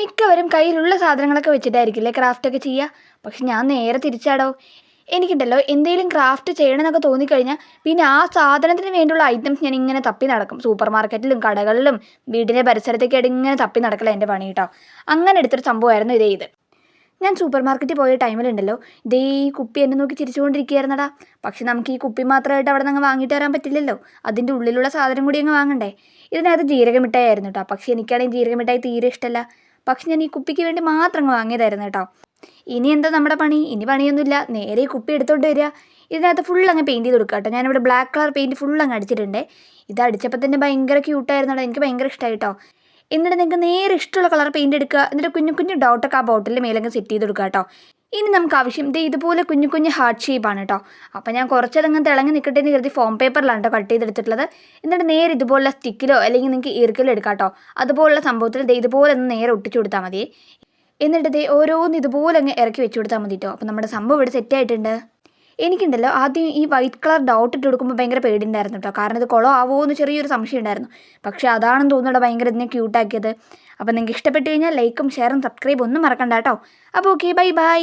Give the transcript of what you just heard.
മിക്കവരും കയ്യിലുള്ള സാധനങ്ങളൊക്കെ വെച്ചിട്ടായിരിക്കില്ലേ ക്രാഫ്റ്റൊക്കെ ചെയ്യുക. പക്ഷെ ഞാൻ നേരെ തിരിച്ചാടോ. എനിക്കുണ്ടല്ലോ എന്തെങ്കിലും ക്രാഫ്റ്റ് ചെയ്യണമെന്നൊക്കെ തോന്നിക്കഴിഞ്ഞാൽ പിന്നെ ആ സാധനത്തിന് വേണ്ടിയുള്ള ഐറ്റംസ് ഞാൻ ഇങ്ങനെ തപ്പി നടക്കും. സൂപ്പർ മാർക്കറ്റിലും കടകളിലും വീടിൻ്റെ പരിസരത്തേക്കായിട്ട് ഇങ്ങനെ തപ്പി നടക്കല എൻ്റെ പണി കേട്ടോ. അങ്ങനെ എടുത്തൊരു സംഭവമായിരുന്നു ഇത്. ഞാൻ സൂപ്പർ മാർക്കറ്റിൽ പോയ ടൈമിലുണ്ടല്ലോ ഇതേ ഈ കുപ്പി എന്നെ നോക്കി ചിരിച്ചുകൊണ്ടിരിക്കുകയായിരുന്നടാ. പക്ഷെ നമുക്ക് ഈ കുപ്പി മാത്രമായിട്ട് അവിടെ നിന്ന് അങ്ങ് വാങ്ങിയിട്ട് വരാൻ പറ്റില്ലല്ലോ. അതിൻ്റെ ഉള്ളിലുള്ള സാധനം കൂടി അങ്ങ് വാങ്ങണ്ടേ. ഇതിനകത്ത് ജീരകമിഠായി ആയിരുന്നു കേട്ടോ. പക്ഷെ എനിക്കാണെങ്കിൽ ജീരകമിഠായി തീരെ ഇഷ്ടമല്ല. പക്ഷെ ഞാൻ ഈ കുപ്പിക്ക് വേണ്ടി മാത്രം അങ്ങ് വാങ്ങിയതായിരുന്നു കേട്ടോ. ഇനി എന്താ നമ്മുടെ പണി? ഇനി പണിയൊന്നുമില്ല. നേരെ ഈ കുപ്പി എടുത്തോണ്ട് വരിക. ഇതിനകത്ത് ഫുൾ അങ്ങ് പെയിൻറ്റ് ചെയ്ത് കൊടുക്കുക കേട്ടോ. ഞാനിവിടെ ബ്ലാക്ക് കളർ പെയിൻറ്റ് ഫുൾ അങ്ങ് അടിച്ചിട്ടുണ്ട്. ഇത് അടിച്ചപ്പോൾ തന്നെ ഭയങ്കര ക്യൂട്ടായിരുന്നു. എനിക്ക് ഭയങ്കര ഇഷ്ടമായി കേട്ടോ. എന്നിട്ട് നിങ്ങൾക്ക് നേരെ ഇഷ്ടമുള്ള കളർ പെയിൻറ്റ് എടുക്കുക. എന്നിട്ട് കുഞ്ഞു കുഞ്ഞു ഡോട്ടൊക്കെ ആ ബോട്ടിലിൻ്റെ മേലങ്ങ് സെറ്റ് ചെയ്ത് കൊടുക്കുക കേട്ടോ. ഇനി നമുക്ക് ആവശ്യം ഇതുപോലെ കുഞ്ഞു കുഞ്ഞു ഹാർട്ട് ഷേപ്പാണ് കേട്ടോ. അപ്പോൾ ഞാൻ കുറച്ചതങ്ങ് തിളങ്ങി നിൽക്കട്ടെ എന്ന് കരുതി ഫോം പേപ്പറിലാണ് കേട്ടോ കട്ട് ചെയ്തെടുത്തിട്ടുള്ളത്. എന്നിട്ട് നേരെ ഇതുപോലുള്ള സ്റ്റിക്കിലോ അല്ലെങ്കിൽ നിങ്ങൾക്ക് ഈർക്കിലോ എടുക്കാം കേട്ടോ. അതുപോലുള്ള സംഭവത്തിൽ ഇതുപോലെ ഒന്ന് നേരെ ഒട്ടിച്ചു കൊടുത്താൽ മതി. എന്നിട്ട് ഓരോന്ന് ഇതുപോലെ അങ്ങ് ഇറക്കി വെച്ച് കൊടുത്താൽ മതി കേട്ടോ. അപ്പോൾ നമ്മുടെ സംഭവം ഇവിടെ സെറ്റായിട്ടുണ്ട്. എനിക്കുണ്ടല്ലോ ആദ്യം ഈ വൈറ്റ് കളർ ഡോട്ട് ഇട്ട് കൊടുക്കുമ്പോൾ ഭയങ്കര പേടിയുണ്ടായിരുന്നു കേട്ടോ. കാരണം ഇത് കുളം ആവുമോ എന്ന് ചെറിയൊരു സംശയം ഉണ്ടായിരുന്നു. പക്ഷേ അതാണെന്ന് തോന്നുന്നുണ്ടോ ഭയങ്കര ഇതിനെ ക്യൂട്ടാക്കിയത്. അപ്പോൾ നിങ്ങൾക്ക് ഇഷ്ടപ്പെട്ട് കഴിഞ്ഞാൽ ലൈക്കും ഷെയറും സബ്സ്ക്രൈബും ഒന്നും മറക്കണ്ട കേട്ടോ. അപ്പോൾ ഓക്കെ, ബൈ ബൈ.